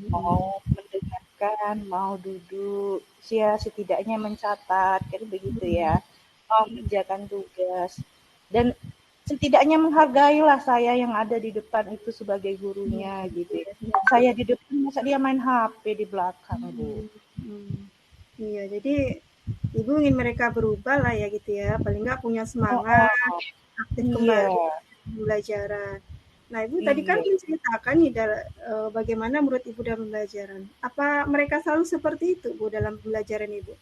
Mau Mhm. mendengarkan, mau duduk, ya setidaknya mencatat, kan begitu ya. Mhm. Mau mengerjakan tugas dan setidaknya menghargailah saya yang ada di depan itu sebagai Iya, gurunya gitu ya. iya, iya, Saya iya. di depan masa dia main HP di belakang, Bu. Mhm. Mhm. Iya, jadi Ibu ingin mereka berubah lah ya gitu ya, paling nggak punya Oh, semangat, oh. aktif Iya, kembali di pembelajaran. Nah, Ibu tadi kan iya. menceritakan nih bagaimana menurut Ibu dalam pembelajaran. Apa mereka selalu seperti itu, Bu, dalam pembelajaran Ibu?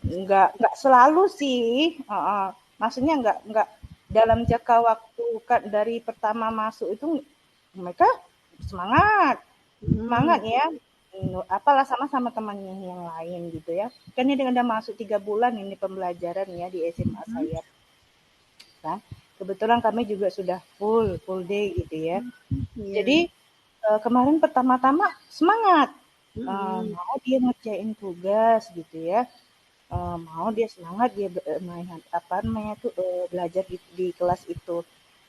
Nggak selalu sih, heeh. Maksudnya nggak dalam jangka waktu dari pertama masuk itu mereka semangat, Hmm. semangat ya, apalah sama-sama temannya yang lain gitu ya. Kan ini udah masuk 3 bulan ini pembelajaran ya di SMA Mhm. saya kan. Kebetulan kami juga sudah full day gitu ya. Iya. Jadi kemarin pertama-tama semangat, Mhm. mau dia ngerjain tugas gitu ya. Mau dia semangat dia main apa namanya tuh belajar di kelas itu.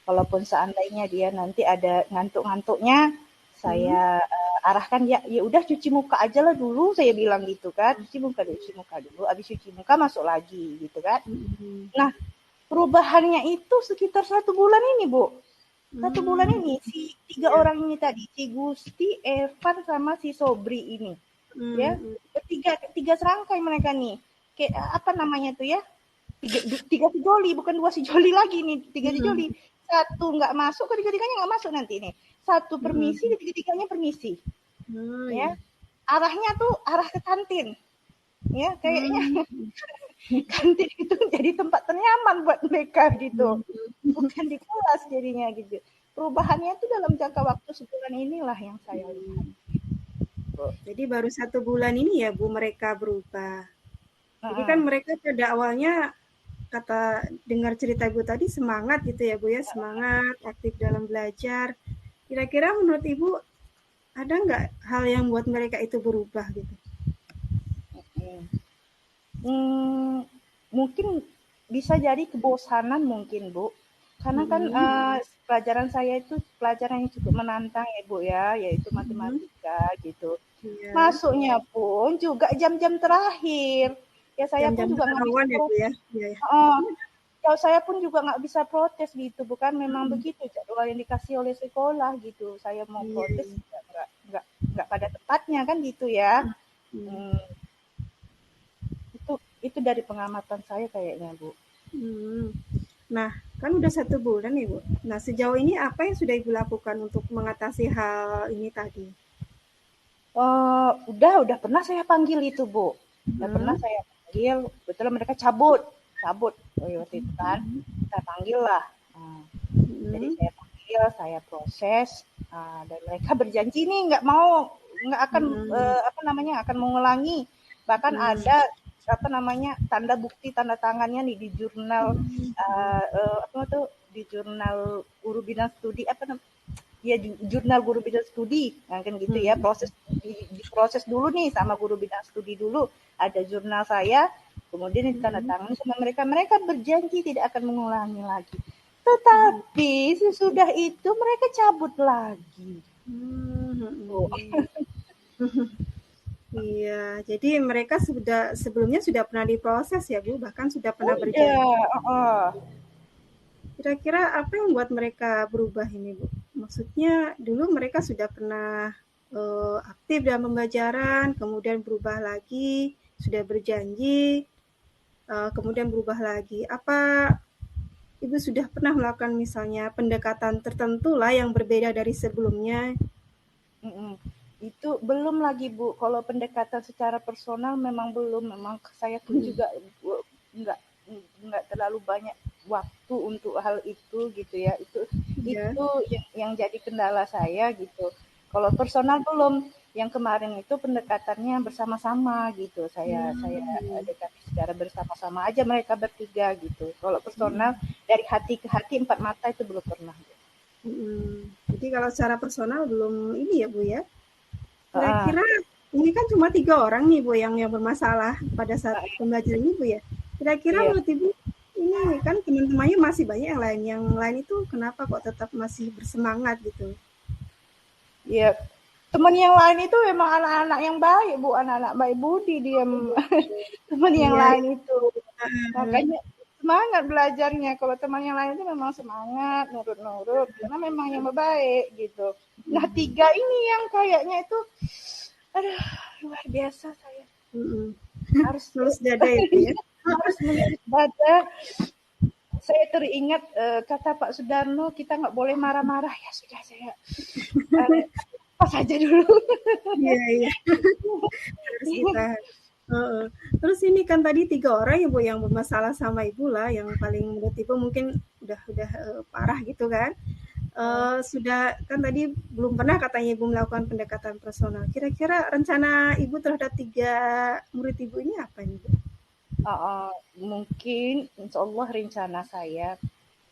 Walaupun seandainya dia nanti ada ngantuk-ngantuknya, Mhm. saya arahkan ya ya udah cuci muka aja lah dulu saya bilang gitu kan. Cuci muka dulu, habis cuci muka masuk lagi gitu kan. Mhm. Nah, perubahannya itu sekitar 1 bulan ini, Bu. 1 bulan Mmm. ini si tiga Iya. orang ini tadi, si Gusti, Evan sama si Sobri ini ya Mhm. tiga tiga serangkai mereka nih kayak apa namanya tuh ya tiga sejoli bukan dua sejoli lagi nih tiga sejoli Mhm. satu nggak masuk ketiga-tiganya nggak masuk nanti nih satu permisi Mhm. ketiga-tiganya permisi Oh, ya iya. arahnya tuh arah ke kantin ya kayaknya Mmm. kantin itu jadi tempat ternyaman buat mereka gitu Mhm. bukan di kelas jadinya gitu perubahannya tuh dalam jangka waktu sebulan inilah yang saya lihat Bu. Jadi baru 1 bulan ini ya Bu mereka berubah. Jadi kan mereka pada awalnya kata dengar cerita Ibu tadi semangat gitu ya Bu ya, semangat, aktif dalam belajar. Kira-kira menurut Ibu ada nggak hal yang buat mereka itu berubah gitu? Mungkin bisa jadi kebosanan mungkin Bu. Karena kan pelajaran saya itu pelajaran yang cukup menantang ya Bu ya, yaitu matematika gitu. Iya. Masuknya pun juga jam-jam terakhir. Ya saya pun Jam-jam juga nggak bisa rawan ya Bu ya. Iya ya. kalau saya pun juga nggak bisa protes gitu, bukan memang begitu jadwal yang dikasih oleh sekolah gitu. Saya mau Iya, protes iya. nggak pada tempatnya kan gitu ya. Hmm. Hmm, itu dari pengamatan saya kayaknya Bu. Hmm. Nah, kan udah 1 bulan nih Bu. Nah, sejauh ini apa yang sudah Ibu lakukan untuk mengatasi hal ini tadi? Udah pernah saya panggil itu Bu. Udah pernah saya panggil, betul mereka cabut. Waktu itu kan. Saya panggil lah. Jadi saya panggil, saya proses, dan mereka berjanji nih nggak akan akan mengulangi. Bahkan ada tanda bukti tanda tangannya nih di jurnal di jurnal guru bidang studi ya jurnal guru bidang studi kan gitu ya diproses dulu nih sama guru bidang studi dulu ada jurnal saya kemudian ditandatangani sama mereka berjanji tidak akan mengulangi lagi tetapi sesudah itu mereka cabut lagi. Oh. Iya, jadi mereka sebelumnya sudah pernah diproses ya Bu, bahkan sudah pernah berjanji. Kira-kira apa yang buat mereka berubah ini Bu? Maksudnya dulu mereka sudah pernah aktif dalam pembelajaran, kemudian berubah lagi, sudah berjanji, kemudian berubah lagi. Apa Ibu sudah pernah melakukan misalnya pendekatan tertentu lah yang berbeda dari sebelumnya? Itu belum lagi Bu. Kalau pendekatan secara personal memang belum. Memang saya pun juga nggak nggak terlalu banyak waktu untuk hal itu gitu ya. Itu yang jadi kendala saya gitu. Kalau personal belum. Yang kemarin itu pendekatannya bersama-sama gitu. Saya dekati secara bersama-sama aja mereka bertiga gitu. Kalau personal dari hati ke hati 4 mata itu belum pernah. Jadi kalau secara personal belum ini ya Bu ya. Kira-kira ini kan cuma 3 orang nih Bu yang bermasalah pada saat pembelajaran ini Bu ya. Kira-kira menurut Ibu ini kan teman-temannya masih banyak yang lain itu kenapa kok tetap masih bersemangat gitu? Ya, teman yang lain itu memang anak-anak yang baik Bu, anak-anak baik budi dia teman yang lain itu. Makanya semangat belajarnya. Kalau teman yang lain itu memang semangat, nurut-nurut, karena memang yang baik gitu. Nah 3 ini yang kayaknya itu, aduh luar biasa saya. Harus dada itu ya. Harus menurut dada. Saya teringat kata Pak Sudarno, kita nggak boleh marah-marah. Ya sudah saya pas aja dulu. Iya. Harus kita. Terus ini kan tadi 3 orang Ibu yang bermasalah sama Ibu lah, yang paling menurut Ibu mungkin udah parah gitu kan. Sudah kan tadi belum pernah katanya Ibu melakukan pendekatan personal. Kira-kira rencana Ibu terhadap 3 murid Ibu ini apa nih Bu? Mungkin insya Allah rencana saya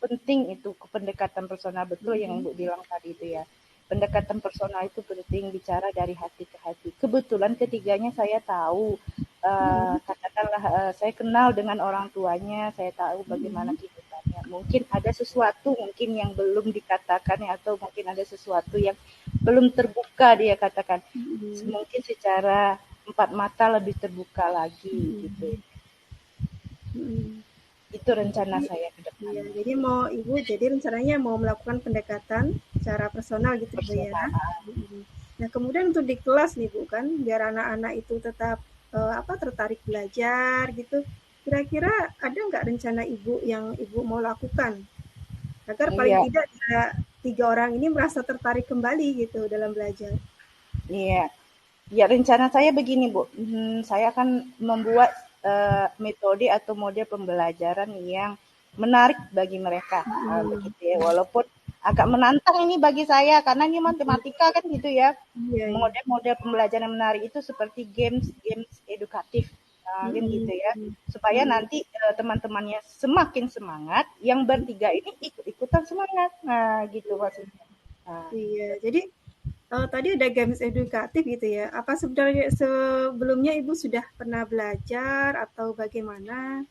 penting itu pendekatan personal betul yang Ibu bilang tadi itu ya. Pendekatan personal itu penting bicara dari hati ke hati. Kebetulan ketiganya saya tahu, katakanlah saya kenal dengan orang tuanya, saya tahu bagaimana kehidupannya. Mungkin ada sesuatu mungkin yang belum dikatakan atau mungkin ada sesuatu yang belum terbuka dia katakan. Mungkin secara 4 mata lebih terbuka lagi gitu. Itu rencana saya ke depan. Iya, jadi mau Ibu rencananya mau melakukan pendekatan secara personal gitu Bu ya. Nah, kemudian untuk di kelas nih Bu kan biar anak-anak itu tetap tertarik belajar gitu. Kira-kira ada nggak rencana Ibu yang Ibu mau lakukan agar paling tidak 3 orang ini merasa tertarik kembali gitu dalam belajar? Iya. Ya rencana saya begini Bu, saya akan membuat metode atau model pembelajaran yang menarik bagi mereka begitu ya. Walaupun agak menantang ini bagi saya karena ini matematika kan gitu ya. Iya, iya. Model-model pembelajaran yang menarik itu seperti games edukatif. Nah, kan gitu ya. Mm-mm. Supaya Mm-mm. nanti teman-temannya semakin semangat, yang bertiga ini ikut-ikutan semangat. Nah, gitu maksudnya. Nah, Iya, jadi tadi ada games edukatif gitu ya. Apa sebenarnya sebelumnya Ibu sudah pernah belajar atau bagaimana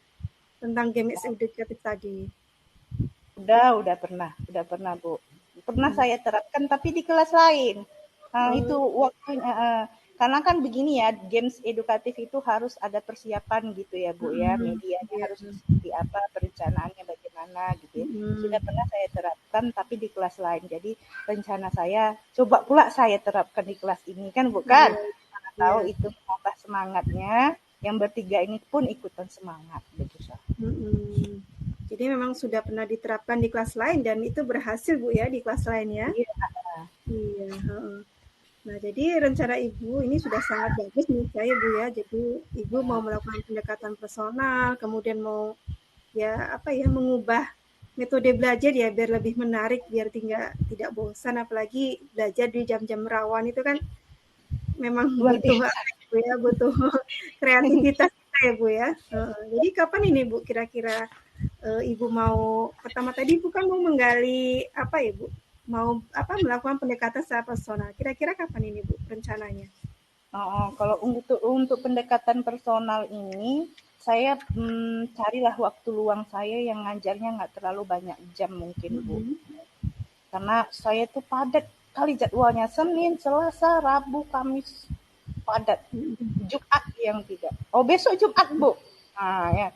tentang games edukatif tadi? udah pernah Bu. Pernah Mm-mm. saya terapkan tapi di kelas lain. Nah, itu Oh, waktunya karena kan begini ya, games edukatif itu harus ada persiapan gitu ya Bu ya, mm-mm. medianya Iya. harus seperti apa, perencanaannya bagaimana gitu ya. Sudah Mm-mm. pernah saya terapkan tapi di kelas lain. Jadi rencana saya coba pula saya terapkan di kelas ini kan bukan. Iya, Mana tahu iya. itu menambah semangatnya, yang bertiga ini pun ikutan semangat begitu. Mm-mm. Jadi memang sudah pernah diterapkan di kelas lain dan itu berhasil Bu ya di kelas lain ya. Iya, Iya. Heeh. Nah, jadi rencana Ibu ini sudah sangat bagus menurut saya Bu ya. Jadi Ibu mau melakukan pendekatan personal, kemudian mau ya apa ya mengubah metode belajar ya biar lebih menarik, biar tidak bosan, apalagi belajar di jam-jam rawan itu kan memang luar butuh biasa. apa ya Bu ya, butuh kreativitas kita ya Bu ya. Heeh. Jadi kapan ini Bu kira-kira Ibu mau pertama tadi Ibu kan mau menggali apa ya Bu? Mau apa melakukan pendekatan secara personal. Kira-kira kapan ini Bu rencananya? Oh, kalau untuk pendekatan personal ini, saya carilah waktu luang saya yang ngajarnya nggak terlalu banyak jam mungkin, Bu. Mhm. Karena saya tuh padat kali jadwalnya Senin, Selasa, Rabu, Kamis padat. Mhm. Jumat yang tidak. Oh, besok Jumat, Bu. Nah, ya.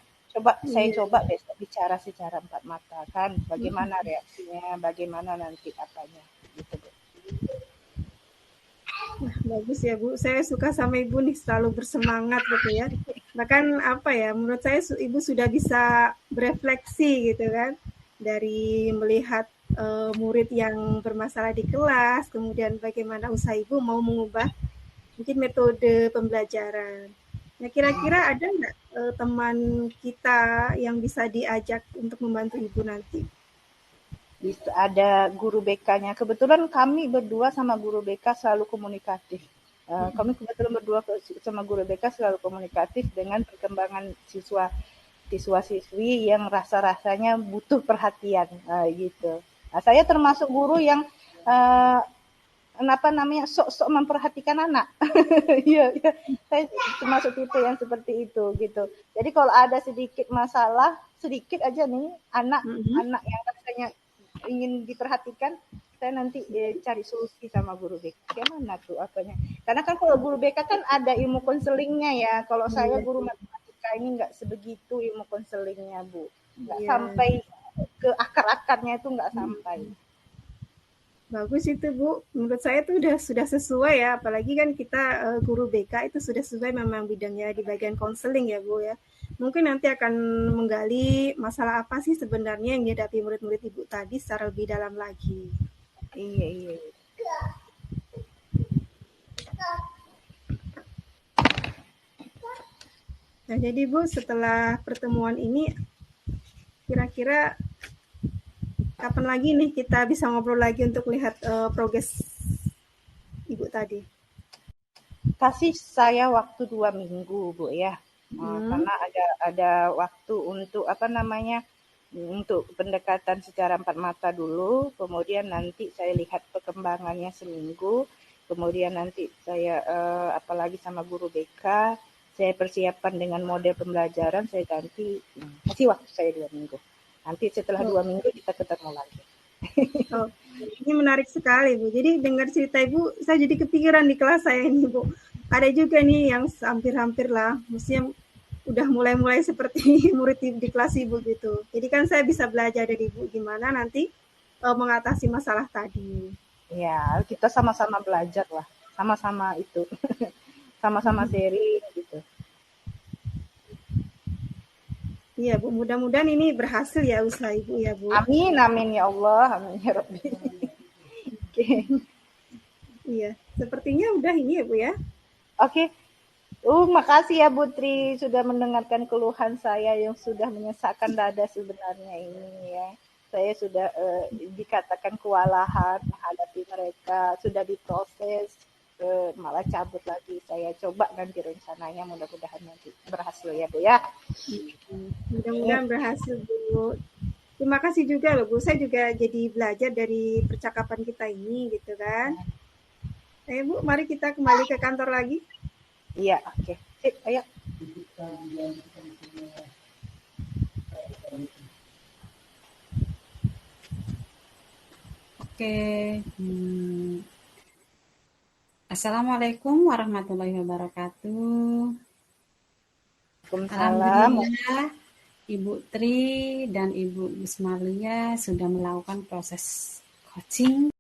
Saya Iya. coba besok bicara secara empat mata kan, Mhm. bagaimana reaksinya, bagaimana nanti apanya, gitu, Bu. Wah, bagus ya Bu. Saya suka sama Ibu nih selalu bersemangat gitu ya. Bahkan apa ya, menurut saya Ibu sudah bisa berefleksi gitu kan. Dari melihat murid yang bermasalah di kelas, kemudian bagaimana usaha Ibu mau mengubah mungkin metode pembelajaran. Nah, kira-kira ada nggak teman kita yang bisa diajak untuk membantu Ibu nanti? Ada guru BK-nya. Kebetulan kami berdua sama guru BK selalu komunikatif. Kami kebetulan berdua sama guru BK selalu komunikatif dengan perkembangan siswa-siswi yang rasa-rasanya butuh perhatian gitu. Nah, saya termasuk guru yang uh, apa namanya sok-sok memperhatikan anak. Iya, iya. Saya termasuk tipe yang seperti itu gitu. Jadi kalau ada sedikit masalah, sedikit aja nih Mhm. anak yang rasanya ingin diperhatikan, saya nanti cari solusi sama guru BK. Gimana tuh apanya? Karena kan kalau guru BK kan ada ilmu konselingnya ya. Kalau saya Iya, guru matematika ini nggak sebegitu ilmu konselingnya, Bu. Nggak iya. sampai ke akar-akarnya itu nggak sampai. Mhm. Bagus itu Bu, menurut saya itu sudah sesuai ya, apalagi kan kita guru BK itu sudah sesuai memang bidangnya di bagian konseling ya Bu ya. Mungkin nanti akan menggali masalah apa sih sebenarnya yang dihadapi murid-murid Ibu tadi secara lebih dalam lagi. Iya, iya. Nah jadi Bu, setelah pertemuan ini kira-kira kapan lagi nih kita bisa ngobrol lagi untuk lihat progres Ibu tadi? Kasih saya waktu 2 minggu, Bu ya. Hmm. Karena ada waktu untuk apa namanya untuk pendekatan secara empat mata dulu, kemudian nanti saya lihat perkembangannya seminggu, kemudian nanti saya apalagi sama guru BK, saya persiapkan dengan model pembelajaran, saya ganti, kasih waktu saya 2 minggu. Nanti setelah Oh, 2 minggu kita ketemu lagi. oh, ini menarik sekali Bu. Jadi dengar cerita Ibu, saya jadi kepikiran di kelas saya ini Bu. Ada juga nih yang hampir-hampir lah, maksudnya udah mulai-mulai seperti murid di kelas Ibu gitu. Jadi kan saya bisa belajar dari Ibu gimana nanti mengatasi masalah tadi. Ya, kita sama-sama belajar lah, sama-sama itu, sama-sama sharing gitu. Iya Bu, mudah-mudahan ini berhasil ya usaha Ibu ya Bu. Amin, amin ya Allah, amin ya Rabbi. Oke, Iya, sepertinya udah ini ya Bu ya. oke. Makasih ya Putri sudah mendengarkan keluhan saya yang sudah menyesakkan dada sebenarnya ini ya. saya sudah dikatakan kewalahan menghadapi mereka, sudah diproses, malah cabut lagi. Saya coba nanti rencananya, mudah-mudahan nanti berhasil ya Bu ya. Mudah-mudahan berhasil Bu. Terima kasih juga loh Bu, saya juga jadi belajar dari percakapan kita ini gitu kan. Ayo Bu, mari kita kembali ke kantor lagi. Iya, oke. Sip, ayo. Oke. Assalamualaikum warahmatullahi wabarakatuh. Waalaikumsalam. Alhamdulillah, Ibu Tri dan Ibu Bismalia sudah melakukan proses coaching